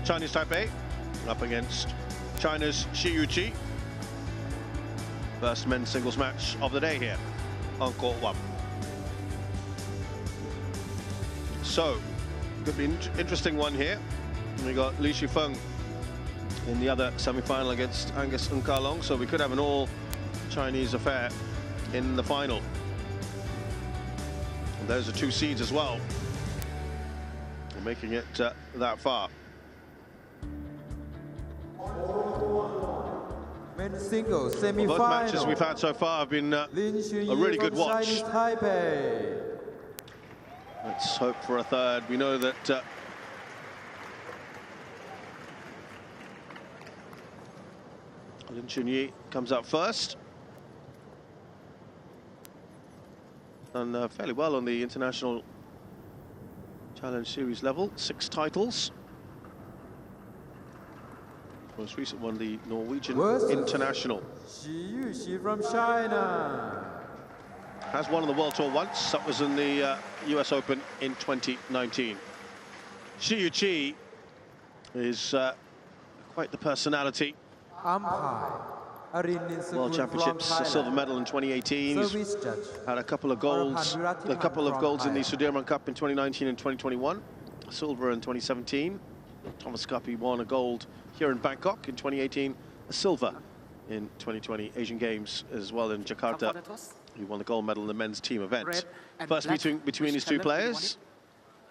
Chinese Taipei up against China's Shi Yu Qi. First men's singles match of the day here on court 1. So, could be an interesting one here. We got Li Shifeng in the other semi-final against Angus Nkalong, so we could have an all-Chinese affair in the final. And those are 2 seeds as well, making it that far. Men's singles semi-final. Both matches we've had so far have been a really good watch. Let's hope for a third. We know that Lin Chun-Yi comes up first. Done fairly well on the International Challenge Series level. 6 titles. Most recent one, the Norwegian International. Shi Yu Qi from China. Has won on the World Tour once. That was in the US Open in 2019. Shi Yu Qi is quite the personality. World Championships, a silver medal in 2018. He's had a couple of golds in the Sudirman Cup in 2019 and 2021. Silver in 2017. Thomas Cup, he won a gold here in Bangkok in 2018. A silver in 2020 Asian Games as well in Jakarta. He won the gold medal in the men's team event. First meeting between these 2 players.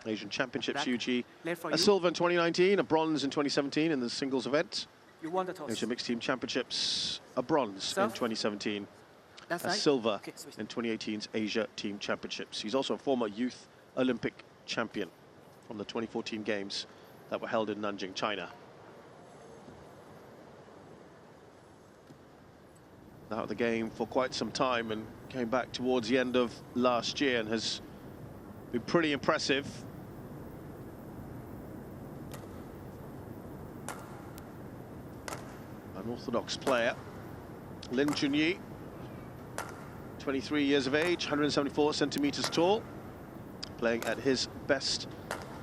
Asian Championships, Shi Yu Qi. A silver in 2019, a bronze in 2017 in the singles event. Asian Mixed Team Championships, a bronze in 2017, a silver in 2018's Asia Team Championships. He's also a former youth Olympic champion from the 2014 Games that were held in Nanjing, China. Out of the game for quite some time and came back towards the end of last year and has been pretty impressive. Unorthodox player. Lin Chun-Yi, 23 years of age, 174 centimeters tall, playing at his best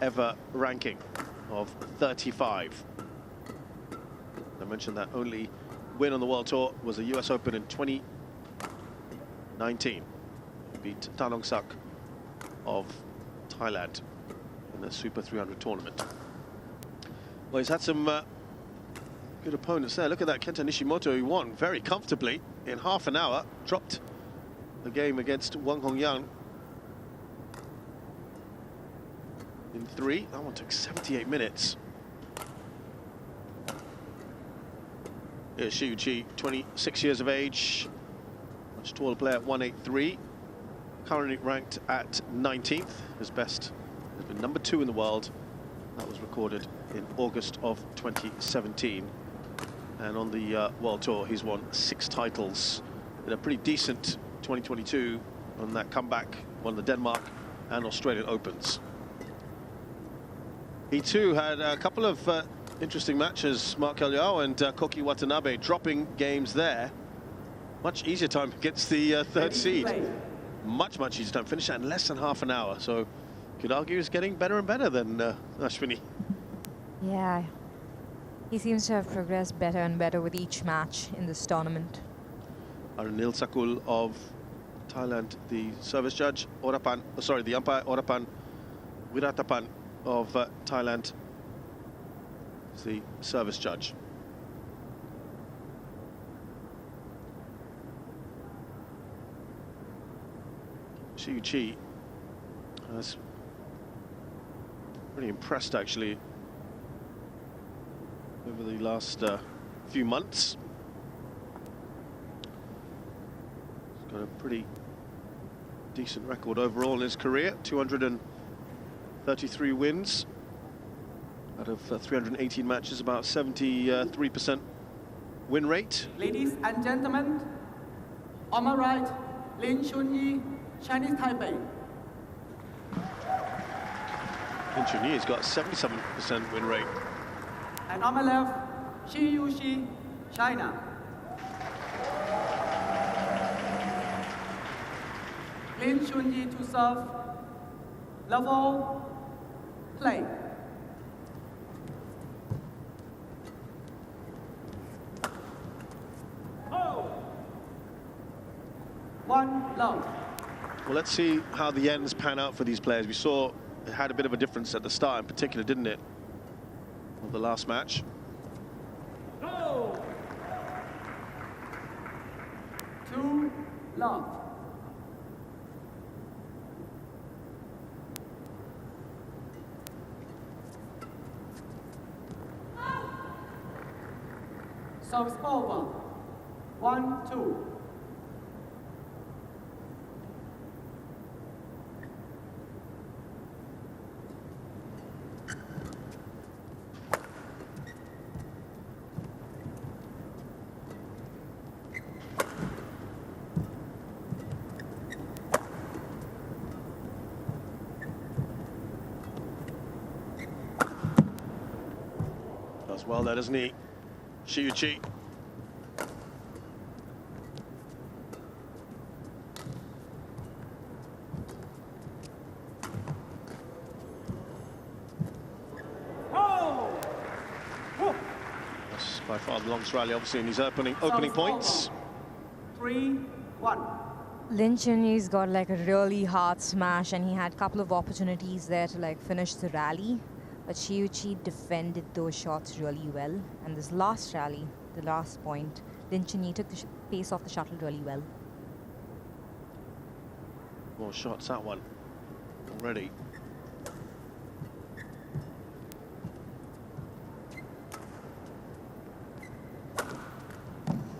ever ranking of 35. I mentioned that only win on the World Tour was the US Open in 2019. He beat Tanong Sak of Thailand in the Super 300 tournament. Well, he's had some good opponents there. Look at that, Kenta Nishimoto, who won very comfortably in half an hour, dropped the game against Wang Hongyang in 3. That one took 78 minutes. Here's Shi Yu Qi, 26 years of age, much taller player at 183, currently ranked at 19th. His best has been number 2 in the world. That was recorded in August of 2017. And on the World Tour, he's won 6 titles in a pretty decent 2022 on that comeback, won the Denmark and Australian Opens. He too had a couple of interesting matches, Mark Eliao and Koki Watanabe dropping games there. Much easier time against the 3rd seed. Much easier time. Finished that in less than half an hour. So could argue he's getting better and better than Ashwini. Yeah, he seems to have progressed better and better with each match in this tournament. Arnil Sakul of Thailand, the service judge, the umpire, Orapan Wiratapan of Thailand, is the service judge. Shi Yu Qi has pretty impressed actually over the last few months. He's got a pretty decent record overall in his career, 233 wins out of 318 matches, about 73% win rate. Ladies and gentlemen, on my right, Lin Chun-Yi, Chinese Taipei. Lin Chun-Yi has got a 77% win rate. And on my left, Shi Yu Qi, China. Lin Chun-Yi to serve. Level, play. 1 love. Well, let's see how the ends pan out for these players. We saw it had a bit of a difference at the start in particular, didn't it? Of the last match. Go! 2 love. Service over. 1-2. Does well there, doesn't he? Shi Yu Qi. That's by far the longest rally, obviously, in his opening points. 3-1. Lin Chun-Yi's got like a really hard smash, and he had a couple of opportunities there to like finish the rally. But Shi Yu Qi defended those shots really well. And this last rally, the last point, Lin Chun-Yi took the pace off the shuttle really well. More shots, that one. Already.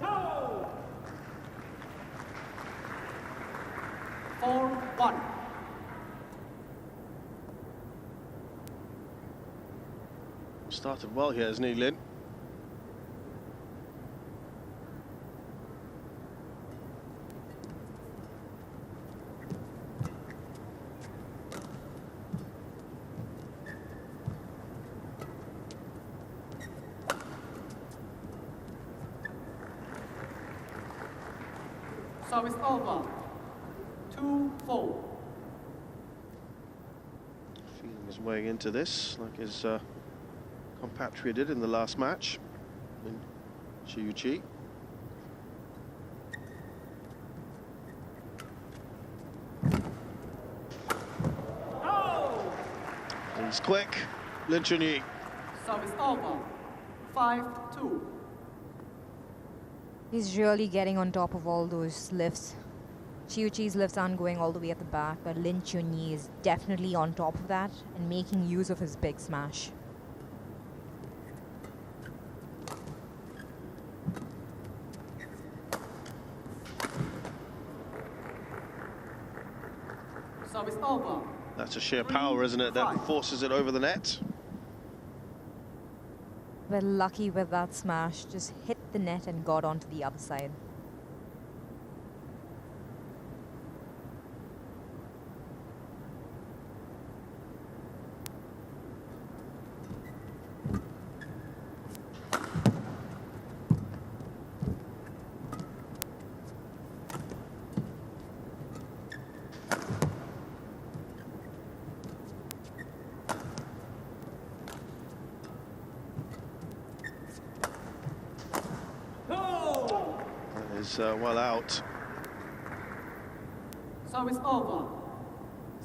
No! 4-1. Started well here, hasn't he, Lin? Service over. 2-4. Feeling his way into this, like his compatriot did in the last match. Shi Yu Qi. Oh! He's quick, Lin Chun-Yi. Service over. 5-2. He's really getting on top of all those lifts. Shi Yu Qi's lifts aren't going all the way at the back, but Lin Chun-Yi is definitely on top of that and making use of his big smash. Service over. That's a sheer power, isn't it, that forces it over the net. We're lucky with that smash. Just hit the net and got onto the other side. Is well out. Service over.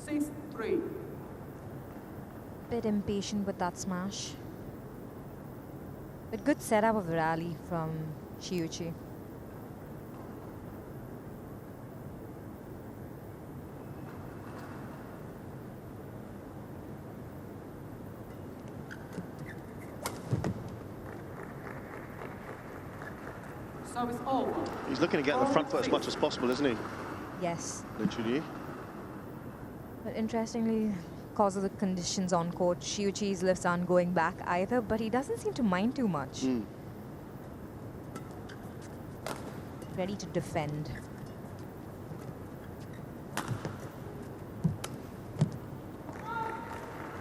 6-3. Bit impatient with that smash. But good setup of the rally from Shi Yu Qi. Service over. He's looking to get the front foot as much as possible, isn't he? Yes. Lin Chun-Yi. But interestingly, because of the conditions on court, Shi Yu Qi's lifts aren't going back either, but he doesn't seem to mind too much. Ready to defend.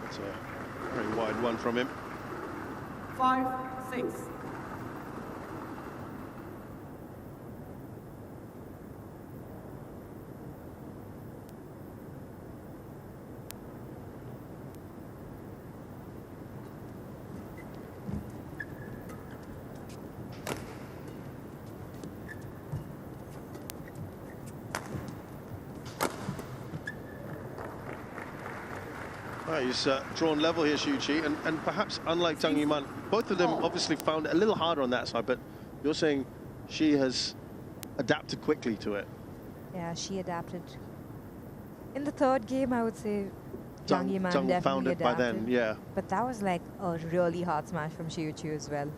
That's a very wide one from him. 5-6. He's drawn level here, Shi Yu Qi, and perhaps unlike Tang Yuman, both of them obviously found it a little harder on that side, but you're saying she has adapted quickly to it. Yeah, she adapted. In the third game, I would say Tang Yuman definitely found it adapted. by then, yeah. But that was like a really hard smash from Shi Yu Qi as well.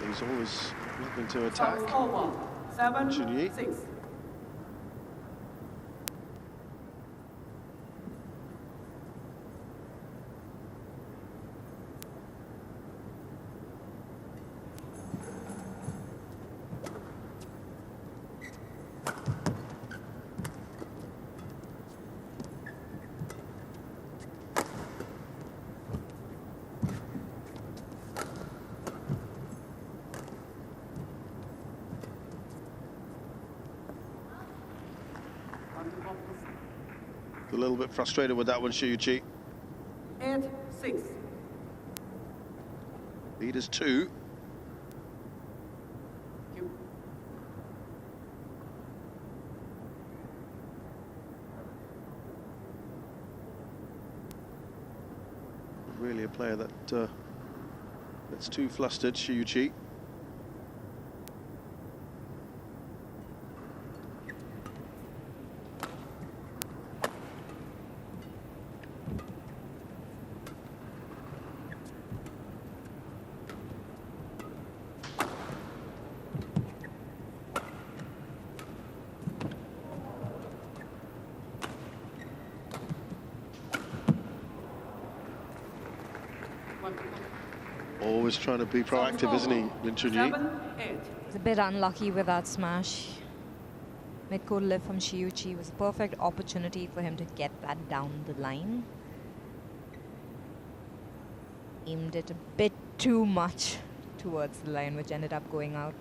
He's always looking to attack. Over. 7, Chun-Yi. 6. A little bit frustrated with that one, Shi Yu Qi. 8, 6. Lead is 2. Cue. Really a player that that's too flustered, Shi Yu Qi. Always trying to be proactive, isn't he, Lin Chun-Yi? 7, 8. He's a bit unlucky with that smash. Mid-court lift from Shi Yu Qi was a perfect opportunity for him to get that down the line. Aimed it a bit too much towards the line, which ended up going out.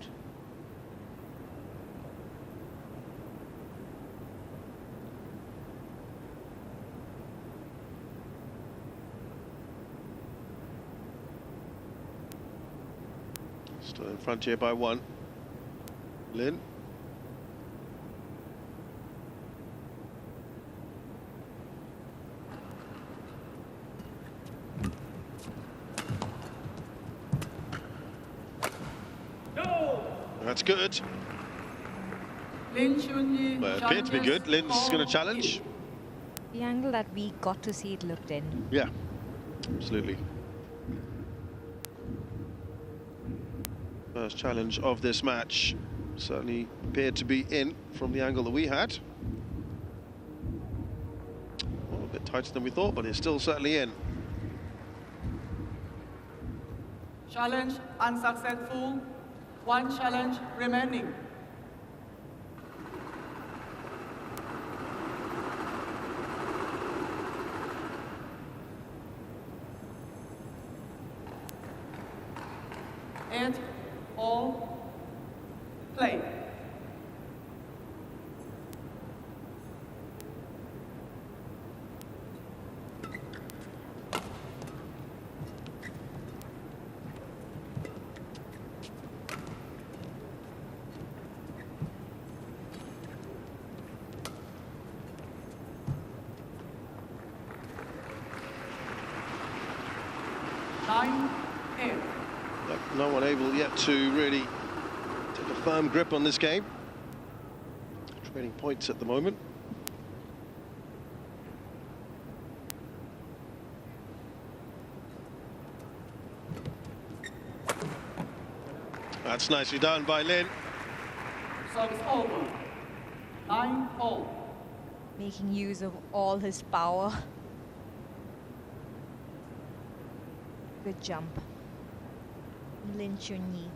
Still in front here by 1. Lin. No. That's good. Lin Chun-Yi. Well, it appeared to be good. Lin's going to challenge. The angle that we got to see it looked in. Yeah, absolutely. First challenge of this match. Certainly appeared to be in from the angle that we had. Well, a bit tighter than we thought, but it's still certainly in. Challenge unsuccessful. 1 challenge remaining. And all play. No one able yet to really take a firm grip on this game. Trading points at the moment. That's nicely done by Lin. Service over. 9-all. Making use of all his power. Good jump. Lin Chun-Yi.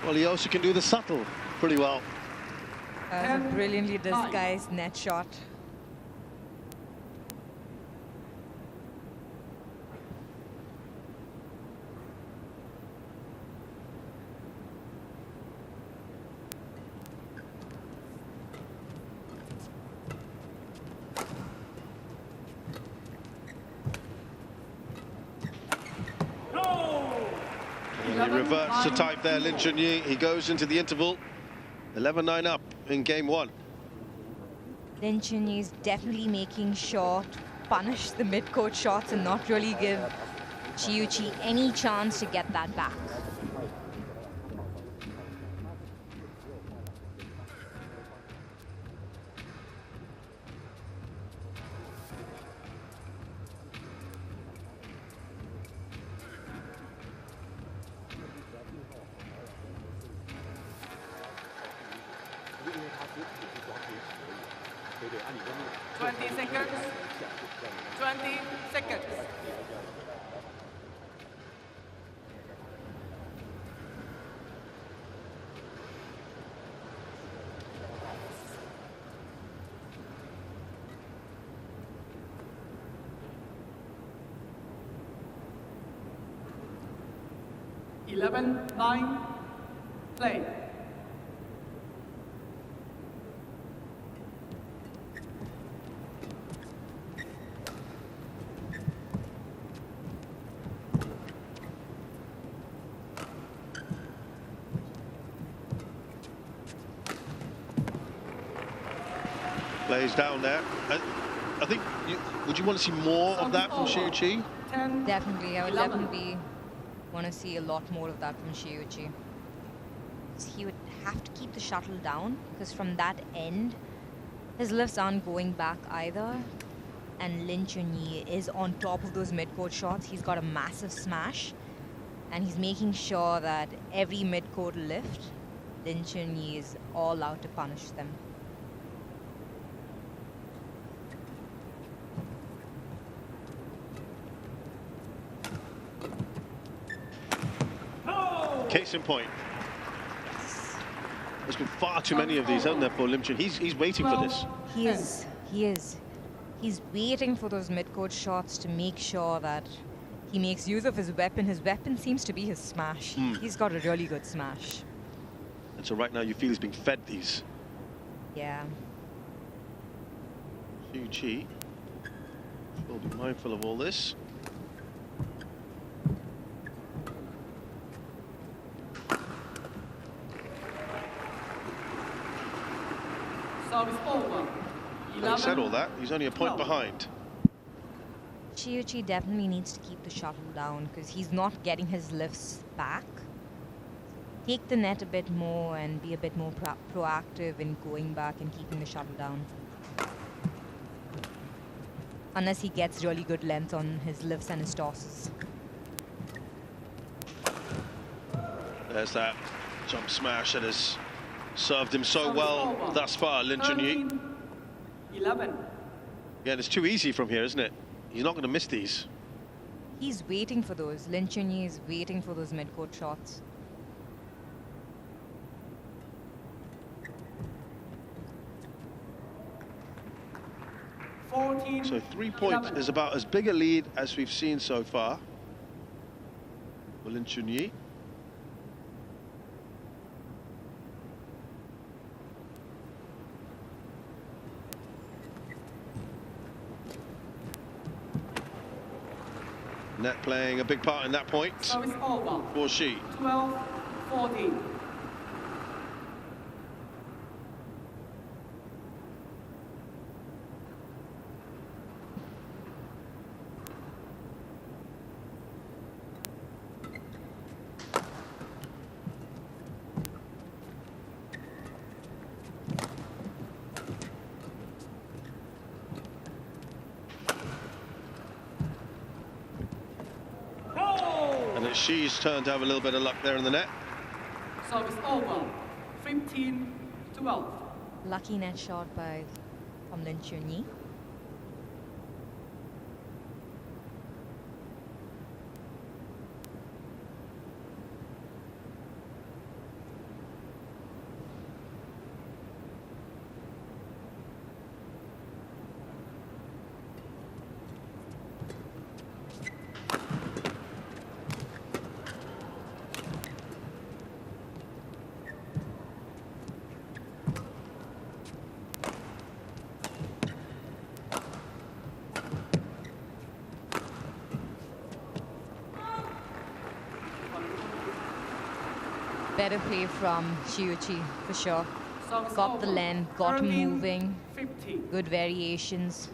Well, he also can do the subtle pretty well. A brilliantly disguised net shot. reverts to type there, Lin Chun-Yi. He goes into the interval, 11-9 up in game 1. Lin Chun-Yi is definitely making sure to punish the mid-court shots and not really give Shi Yu Qi any chance to get that back. Play. Plays down there. I think, would you want to see more of that from Shi Yu Qi? Definitely, I would definitely want to see a lot more of that from Shi Yu Qi. He would have to keep the shuttle down, because from that end, his lifts aren't going back either. And Lin Chun-Yi is on top of those mid-court shots. He's got a massive smash, and he's making sure that every mid-court lift, Lin Chun-Yi is all out to punish them. Case in point. There's been far too many of these, haven't there, for Lin Chun-Yi? He's waiting for this. He is. He's waiting for those mid-court shots to make sure that he makes use of his weapon. His weapon seems to be his smash. He's got a really good smash. And so right now you feel he's being fed these. Yeah. Shi Yu Qi will be mindful of all this. Service over. Having said all that, he's only a point behind. Shi Yu Qi definitely needs to keep the shuttle down, because he's not getting his lifts back. Take the net a bit more and be a bit more proactive in going back and keeping the shuttle down. Unless he gets really good length on his lifts and his tosses. There's that jump smash that has served him so well thus far, Lin Chun-Yi. 11. Yeah, it's too easy from here, isn't it? He's not going to miss these. He's waiting for those. Lin Chun-Yi is waiting for those mid-court shots. So 3 points is about as big a lead as we've seen so far for Lin Chun-Yi. Net playing a big part in that point for Shi. 12-14. Shi's turn to have a little bit of luck there in the net. Service over. 15-12. Lucky net shot from Lin Chun-Yi. better play from Shi Yu Qi, for sure. Service Got the over. length, got him 13, moving, 50. good variations.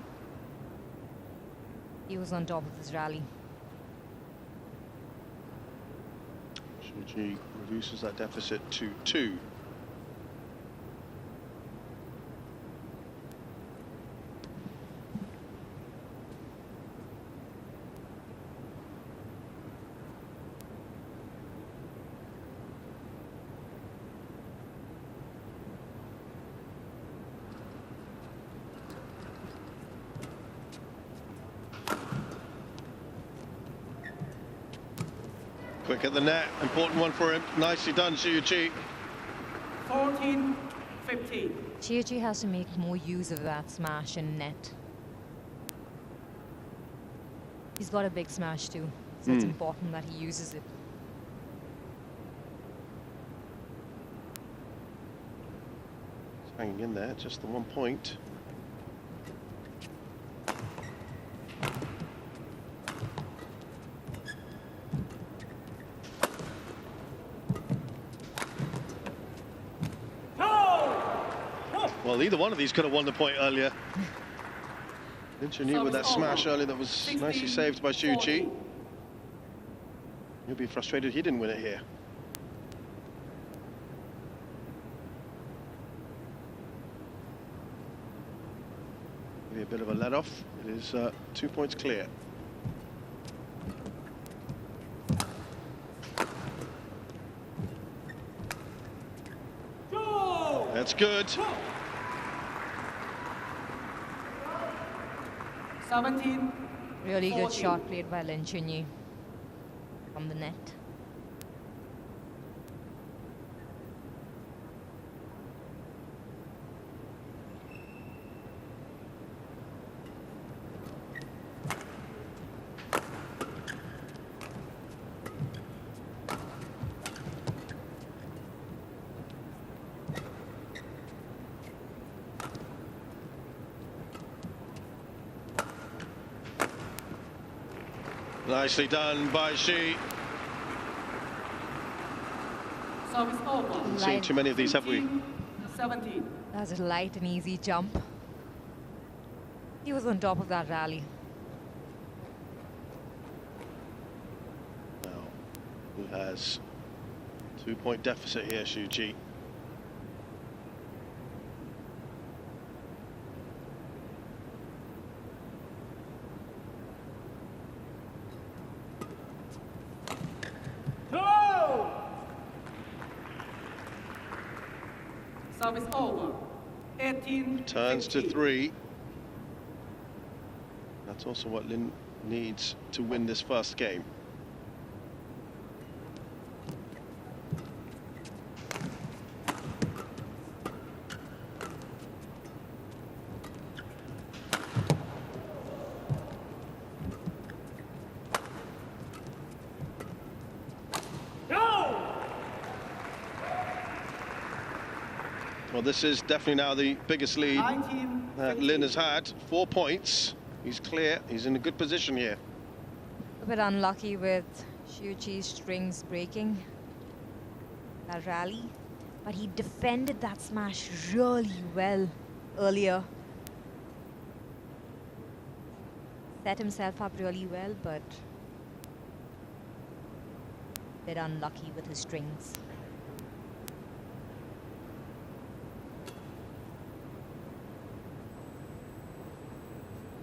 He was on top of this rally. Shi Yu Qi reduces that deficit to 2. Quick at the net, important one for him. Nicely done, Shi Yu Qi. 14, 50. Shi Yu Qi has to make more use of that smash and net. He's got a big smash too, so it's important that he uses it. He's hanging in there, just the 1 point. Well, either one of these could have won the point earlier. Lin Chun-Yi with that smash earlier that was nicely saved by Shi Yu Qi. He'll be frustrated he didn't win it here. Maybe a bit of a let-off. It is 2 points clear. That's good. 17. Really good 14. shot played by Lin Chun-Yi from the net. Nicely done by Shi. Service over. Haven't seen too many of these, have we? 17. That was a light and easy jump. He was on top of that rally. Now, who has 2 point deficit here, Shi Yu Qi. Service over. 18. Turns to 50. 3. That's also what Lin needs to win this first game. Well, this is definitely now the biggest lead 19, that Lin has had. 4 points. He's clear. He's in a good position here. A bit unlucky with Shi Yu Qi's strings breaking that rally, but he defended that smash really well earlier. Set himself up really well, but a bit unlucky with his strings.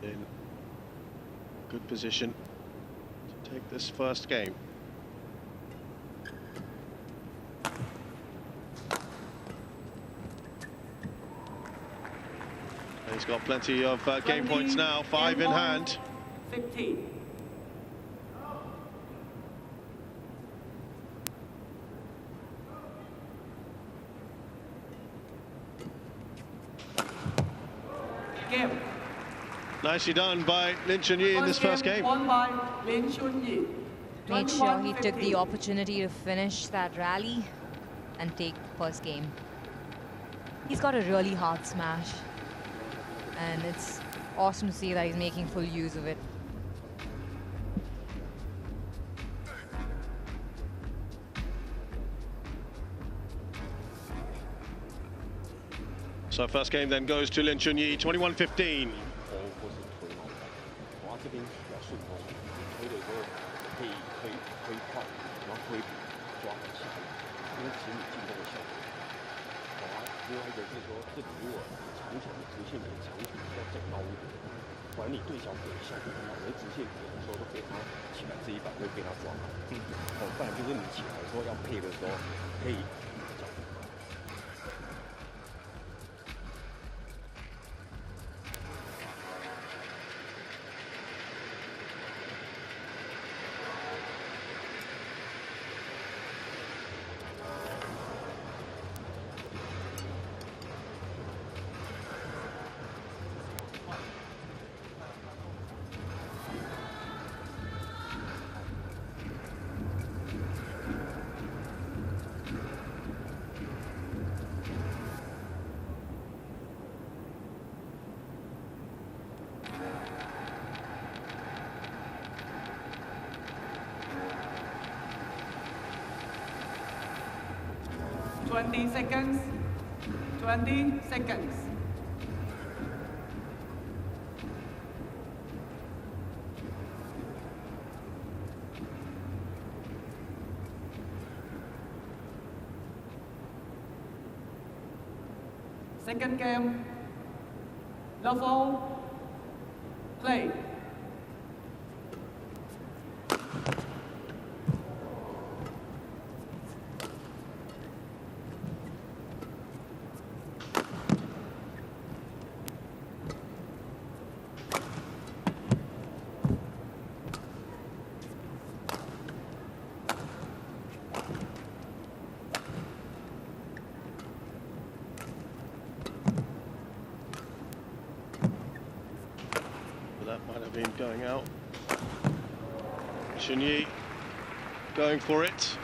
In good position to take this first game. And he's got plenty of game points now, 5 in hand. 15. Game. Nicely done by Lin Chun-Yi in this first game. Won by Lin Chun-Yi. Made sure he took 21-15. the opportunity to finish that rally and take first game. He's got a really hard smash, and it's awesome to see that he's making full use of it. So first game then goes to Lin Chun-Yi, 21-15. 管理对小腿下腿很好，我的直线有的时候都被他起来这一板会被他抓好。不然就是你起来的时候要配的时候可以。 20 seconds. 20 seconds. Second game. Level. Play. Been going out. Chun-Yi going for it.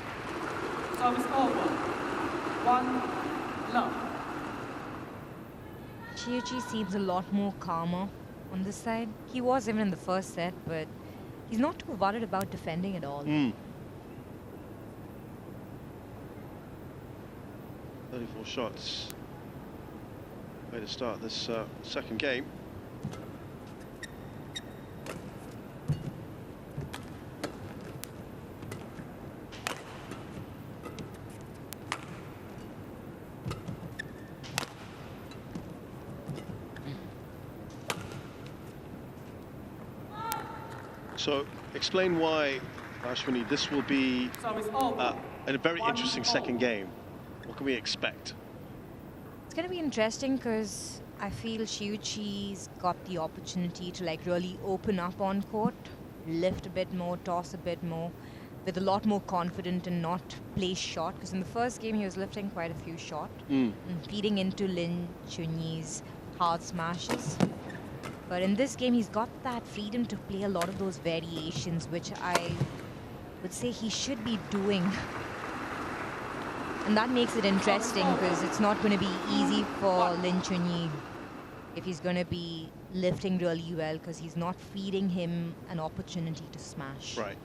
Service over. 1 love. Shi Yu Qi seems a lot more calmer on this side. He was even in the first set, but he's not too worried about defending at all. 34 shots. Way to start this second game. So, explain why, Ashwini, this will be a very interesting second game. What can we expect? It's going to be interesting because I feel Shi Yu Qi's got the opportunity to really open up on court, lift a bit more, toss a bit more, with a lot more confidence and not place short. Because in the first game he was lifting quite a few shot, and feeding into Lin Chun-Yi's hard smashes. But in this game, he's got that freedom to play a lot of those variations, which I would say he should be doing. And that makes it interesting because it's not going to be easy for Lin Chun-Yi if he's going to be lifting really well, because he's not feeding him an opportunity to smash. Right.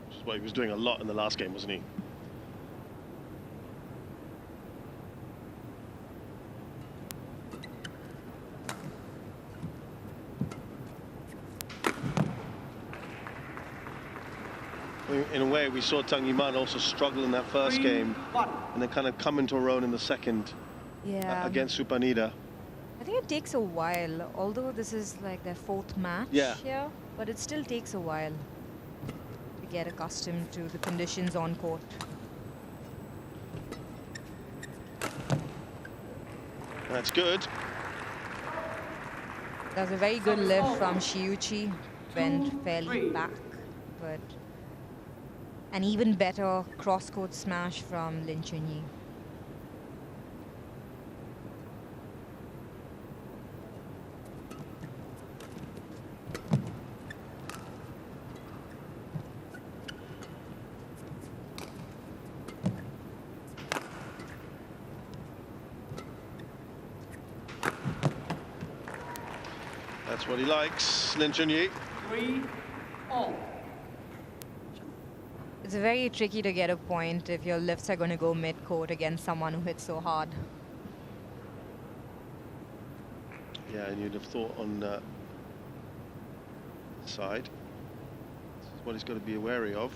Which is what he was doing a lot in the last game, wasn't he? In a way, we saw Tang Yiman also struggle in that first game and then kind of come into her own in the second against Supanida. I think it takes a while, although this is like their fourth match here, but it still takes a while to get accustomed to the conditions on court. That's good. That was a very good lift from Shi Yu Qi, went fairly back, but an even better cross-court smash from Lin Chun-Yi. That's what he likes, Lin Chun-Yi. 3-all. It's very tricky to get a point if your lifts are going to go mid-court against someone who hits so hard. Yeah, and you'd have thought on side. This is what he's got to be wary of.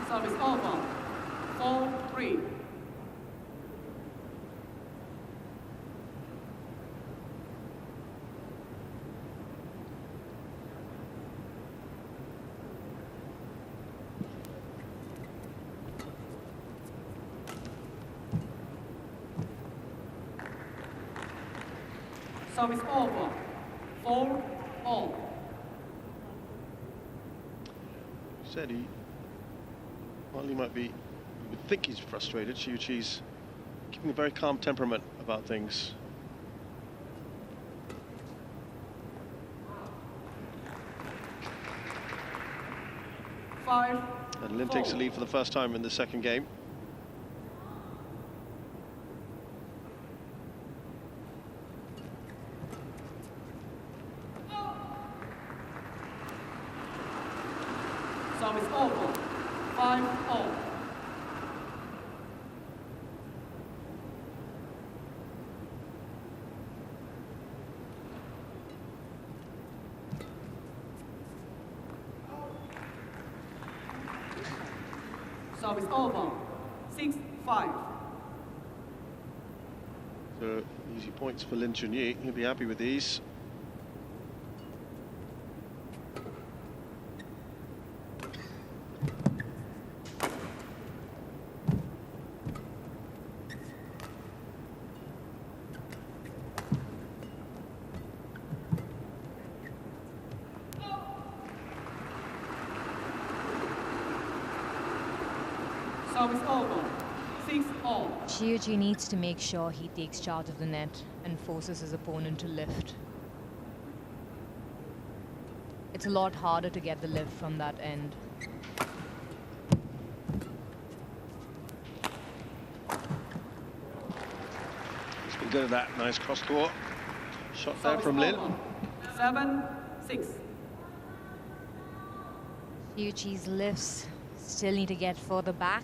Service over. 4-3. Service over. 4-all. Said he might be, you would think he's frustrated. Shi Yu Qi's keeping a very calm temperament about things. And Lin takes the lead for the first time in the second game. Service over. 5-all. Service over. 6-5. So easy points for Lin Chun-Yi. He'll be happy with these. Service over. 6-all. Shi Yu Qi needs to make sure he takes charge of the net and forces his opponent to lift. It's a lot harder to get the lift from that end. He's been good at that. Nice cross court shot there from Lin. 7-6. Shi Yu Qi's lifts still need to get further back,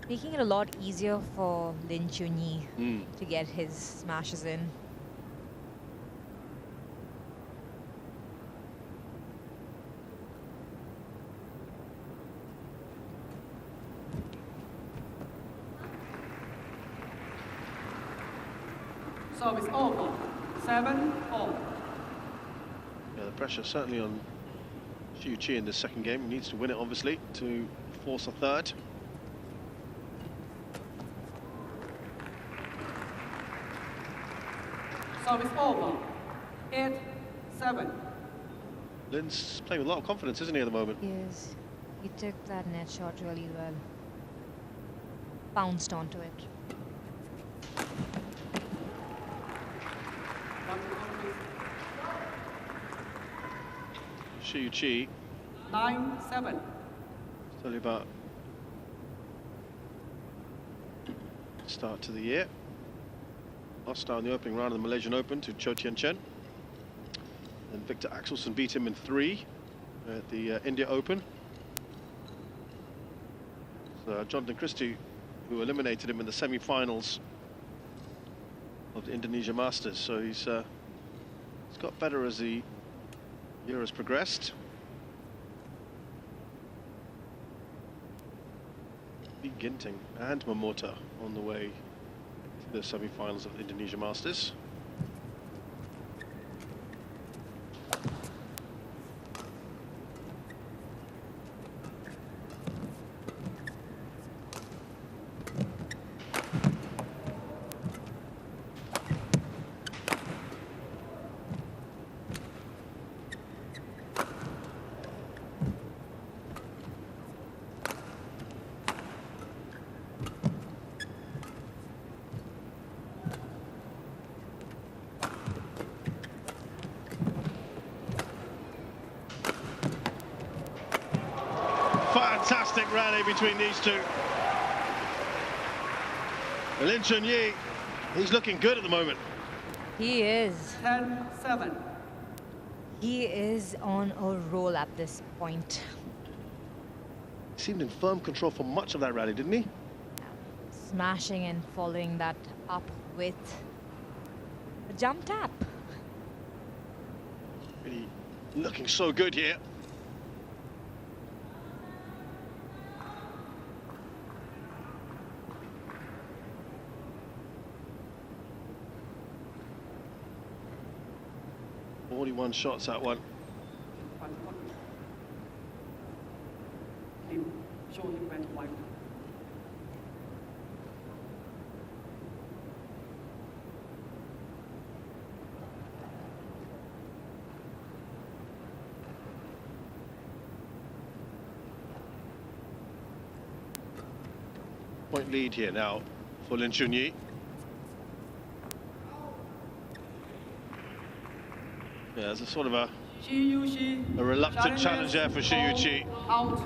making it a lot easier for Lin Chun-Yi to get his smashes in. Service over. 7-all. Yeah, the pressure certainly on Shi Yu Qi in this second game. He needs to win it, obviously, to force a third. Service over. 8-7. Lin's playing with a lot of confidence, isn't he, at the moment? He is. He took that net shot really well. Bounced onto it. Shi Yu Qi. 9-7. Tell you about start to the year. Lost out in the opening round of the Malaysian Open to Cho Tien-Chen. And Victor Axelsen beat him in 3 at the India Open. So Jonathan Christie, who eliminated him in the semi-finals of the Indonesia Masters. So he's got better as the year has progressed. Beat Ginting and Momota on the way to the semi-finals of the Indonesia Masters. Fantastic rally between these two. Lin Chun-Yi, he's looking good at the moment. He is. 10-7. He is on a roll at this point. He seemed in firm control for much of that rally, didn't he? Smashing and following that up with a jump tap. Really looking so good here. One shots that one. Show him where to wipe. Point lead here now for Lin Chun-Yi. Yeah, there's a sort of a Shi Yu Qi. reluctant challenge there for Shi Yu Qi. Out.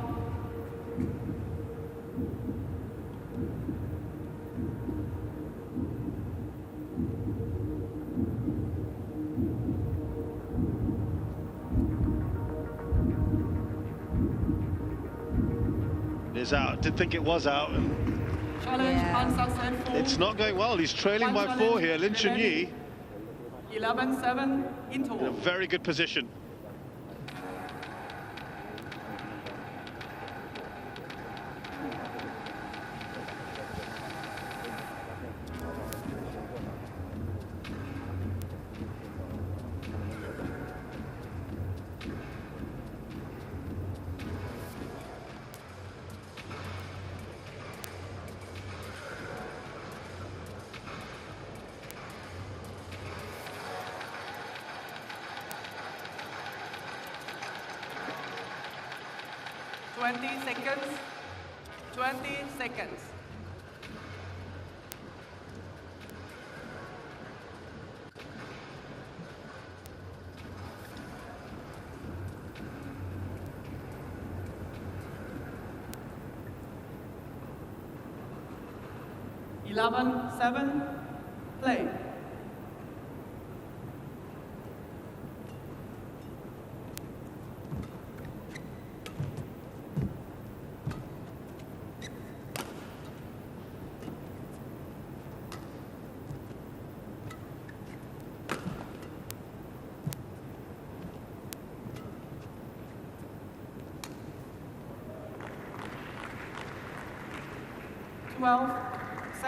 It is out. Did think it was out. Challenge unsuccessful. It's not going well. He's trailing by 4 here. Lin Chun-Yi 11-7 in a interval. very good position. Seconds. 20 seconds. Eleven, 7, play.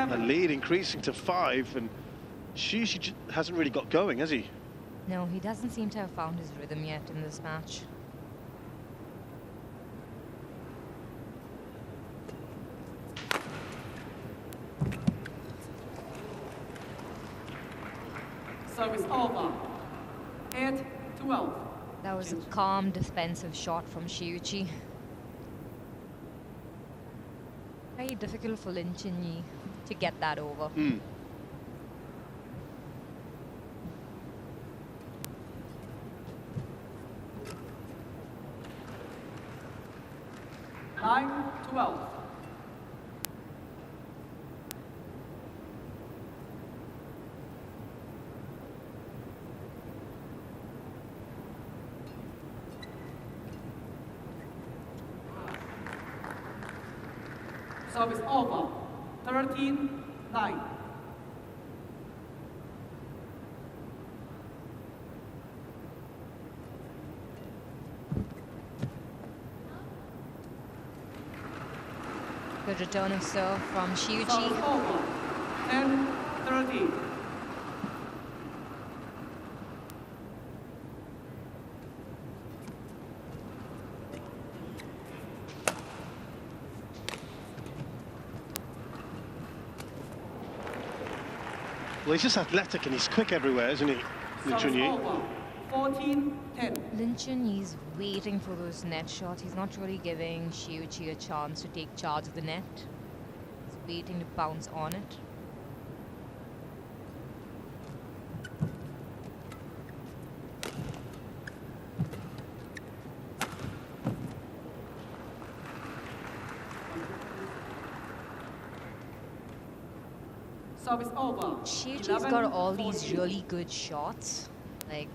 The lead increasing to 5, and Shi hasn't really got going, has he? No, he doesn't seem to have found his rhythm yet in this match. Service over. 8-12. That was a calm defensive shot from Shi Yu Qi. Very difficult for Lin Chun-Yi to get that over. Mm. Nine, 12. Service over. 13-9. Good return of serve from Shi Yu Service Qi. over. 10-13. Well, he's just athletic and he's quick everywhere, isn't he, Lin Service Chun-Yi? over. 14-10. Lin Chun-Yi's waiting for those net shots. He's not really giving Shi Yu Qi a chance to take charge of the net. He's waiting to bounce on it. Service over. Shi Yu Qi's got all these really good shots, like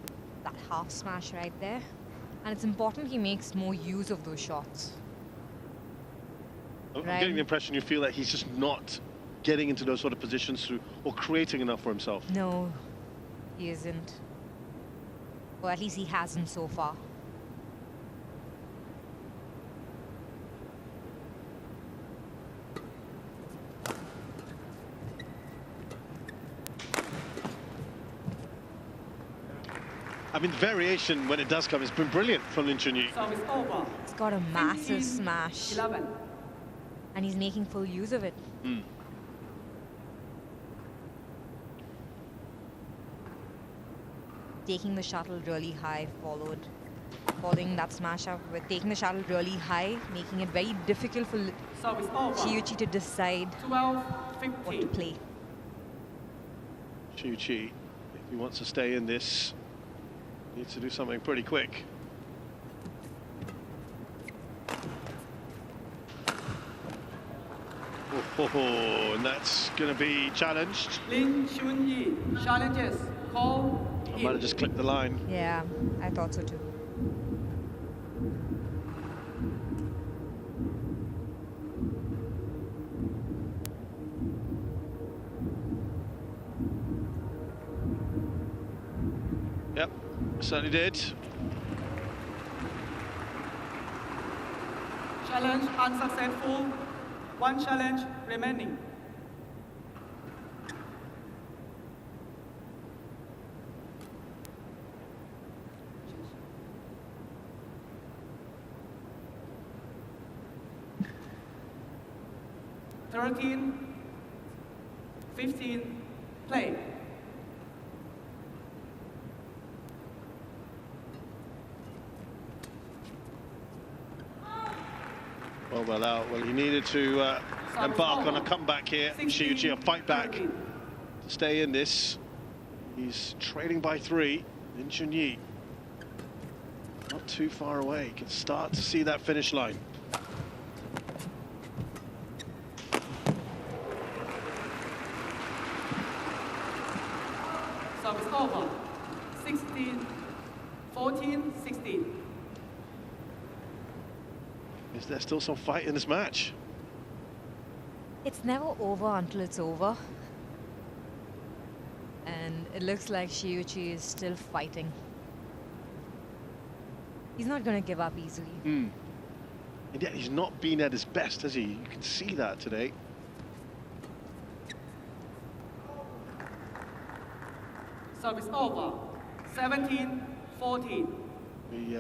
that half smash right there. And it's important he makes more use of those shots. I'm getting the impression you feel that he's just not getting into those sort of positions through or creating enough for himself. No, he isn't. Or at least he hasn't so far. I mean, the variation, when it does come, has been brilliant from Lin Chun-Yi. Service over. He's got a massive 15, smash. 11. And he's making full use of it. Taking the shuttle really high, following that smash up with taking the shuttle really high, making it very difficult for Shi Yu Qi to decide 12, what to 15. play. Shi Yu Qi, if he wants to stay in this, needs to do something pretty quick. And that's going to be challenged. Lin Chun-Yi challenges. Call I might have just clicked the line. Yeah, I thought so too. Yep, certainly did. Challenge unsuccessful. One challenge remaining. Thirteen, 15, play. Well out. Well, he needed to embark on a comeback here. Shi Yu Qi, a fight back to stay in this. He's trailing by 3. Lin Chun-Yi not too far away. Can start to see that finish line. Service over. 16, 14, 16. Is there still some fight in this match? It's never over until it's over. And it looks like Shi Yu Qi is still fighting. He's not going to give up easily. And yet he's not been at his best, has he? You can see that today. Service over. 17, 14. Be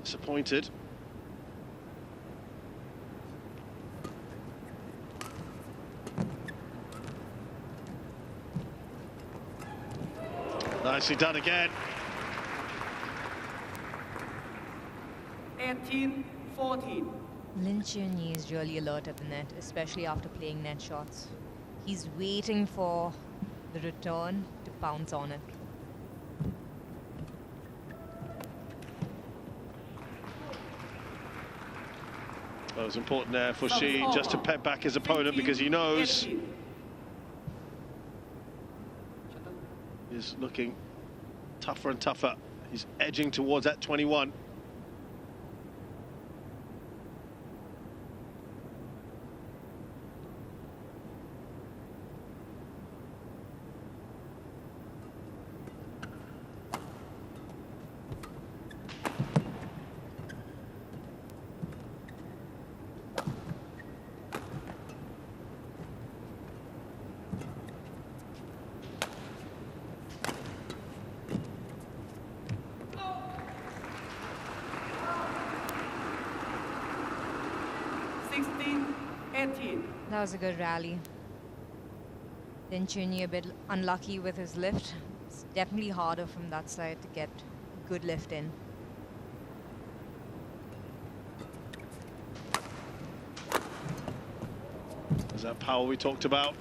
disappointed. Nicely done again. 18, 14. Lin Chun-Yi is really alert at the net, especially after playing net shots. He's waiting for the return to pounce on it. Well, it was important there for Shi just to pet back his opponent because he knows he's looking tougher and tougher. He's edging towards that 21. That was a good rally. Lin Chun-Yi a bit unlucky with his lift. It's definitely harder from that side to get a good lift in. Is that power we talked about?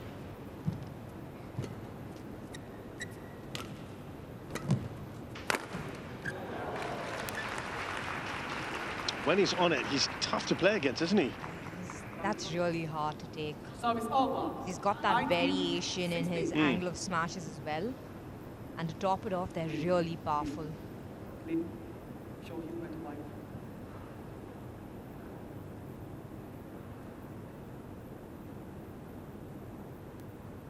When he's on it, he's tough to play against, isn't he? That's really hard to take. Service over. He's got that 19, variation in his 16. angle of smashes as well. And to top it off, they're really powerful. Lin, show him where to fight.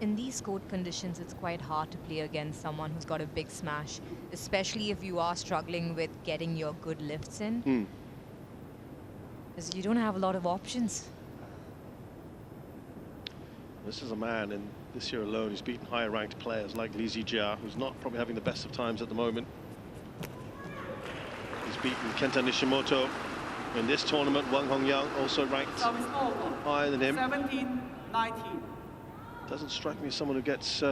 In these court conditions, it's quite hard to play against someone who's got a big smash, especially if you are struggling with getting your good lifts in. Because you don't have a lot of options. This is a man, in this year alone, who's beaten higher ranked players like Li Zijia, who's not probably having the best of times at the moment. He's beaten Kenta Nishimoto in this tournament. Wang Hongyang also ranked Service over. higher than him. 17-19. Doesn't strike me as someone who gets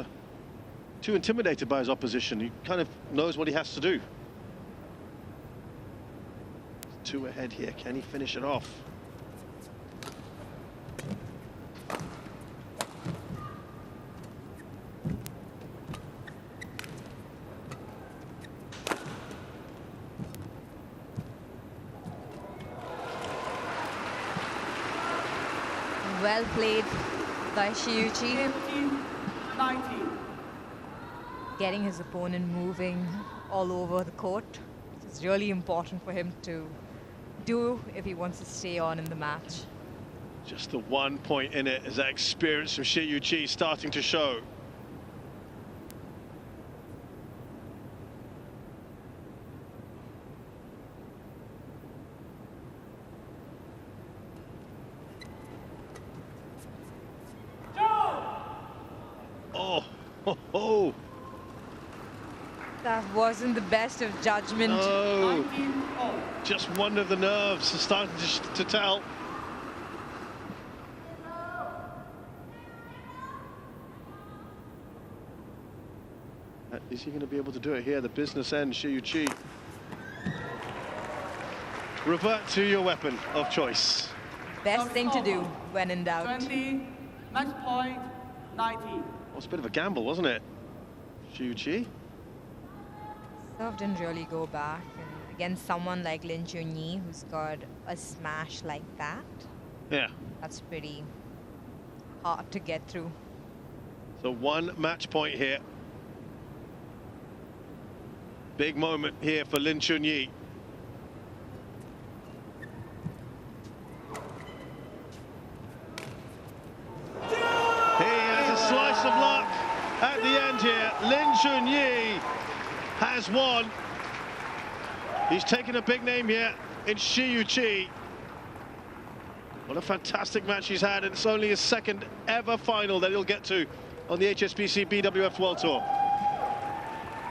too intimidated by his opposition. He kind of knows what he has to do. 2 ahead here. Can he finish it off? Well played by Shi Yu Qi. 19. Getting his opponent moving all over the court. It's really important for him to do if he wants to stay on in the match. Just the 1 point in it is that experience from Shi Yu Qi starting to show. Oh, That wasn't the best of judgment. no. 19-all. Just one of the nerves is starting to tell. Is he going to be able to do it here? The business end, Shi Yu Qi. Revert to your weapon of choice. Best thing to do when in doubt. 20, match point, 19. Well, it's a bit of a gamble, wasn't it? Shi Yu Qi. Serve didn't really go back. And against someone like Lin Chun-Yi, who's got a smash like that, Yeah. that's pretty hard to get through. So 1 match point here. Big moment here for Lin Chun-Yi. He has a slice of luck at the end here. Lin Chun-Yi has won. He's taken a big name here in Shi Yu Qi. What a fantastic match he's had, and it's only his 2nd ever final that he'll get to on the HSBC BWF World Tour.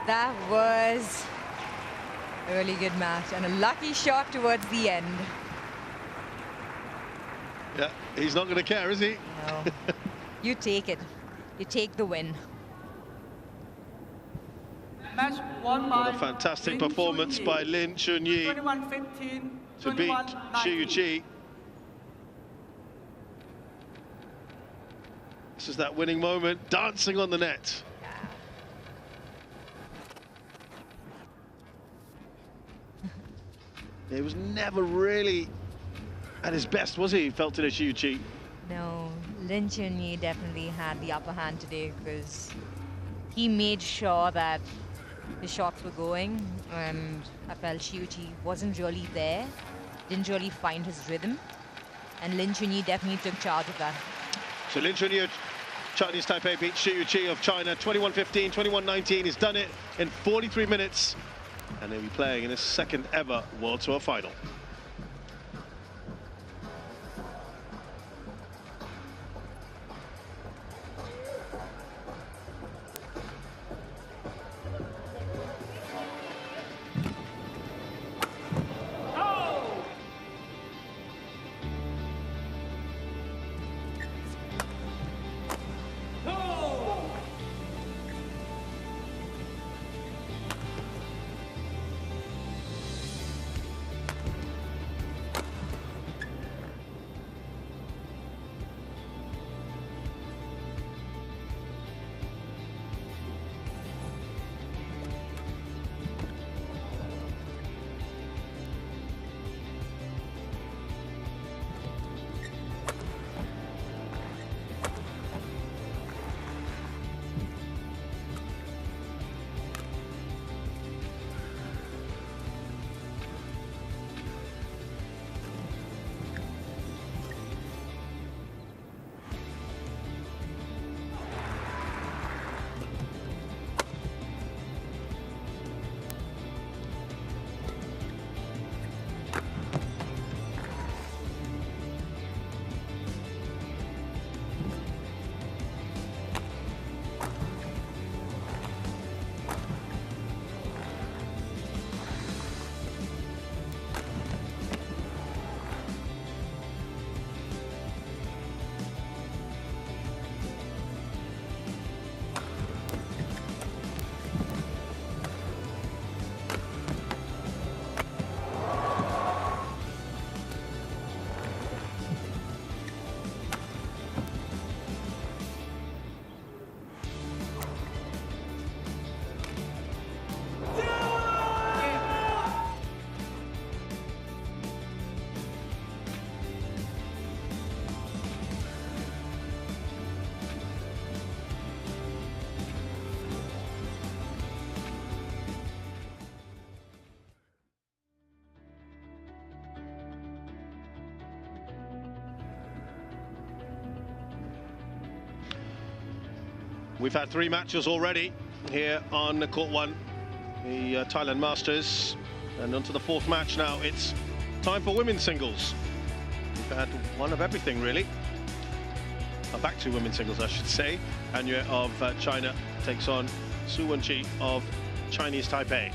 That was a really good match and a lucky shot towards the end. Yeah, he's not going to care, is he? No. You take it. You take the win. Match won by What a fantastic Lin performance Chun-Yi. by Lin Chun-Yi 21-15, to beat 21-19. Shi Yu Qi. This is that winning moment, dancing on the net. He was never really at his best, was he? Felt today, Shi Yu Qi. No, Lin Chun-Yi definitely had the upper hand today because he made sure that his shots were going, and I felt Shi Yu Qi wasn't really there, didn't really find his rhythm, and Lin Chun-Yi definitely took charge of that. So Lin Chun-Yi of Chinese Taipei beat Shi Yu Qi of China 21-15, 21-19. He's done it in 43 minutes, and he'll be playing in his 2nd ever World Tour final. We've had 3 matches already here on Court 1, the Thailand Masters. And on to the 4th match now. It's time for women's singles. We've had one of everything, really. Back to women's singles, I should say. Anya of China takes on Su Wen-chi of Chinese Taipei.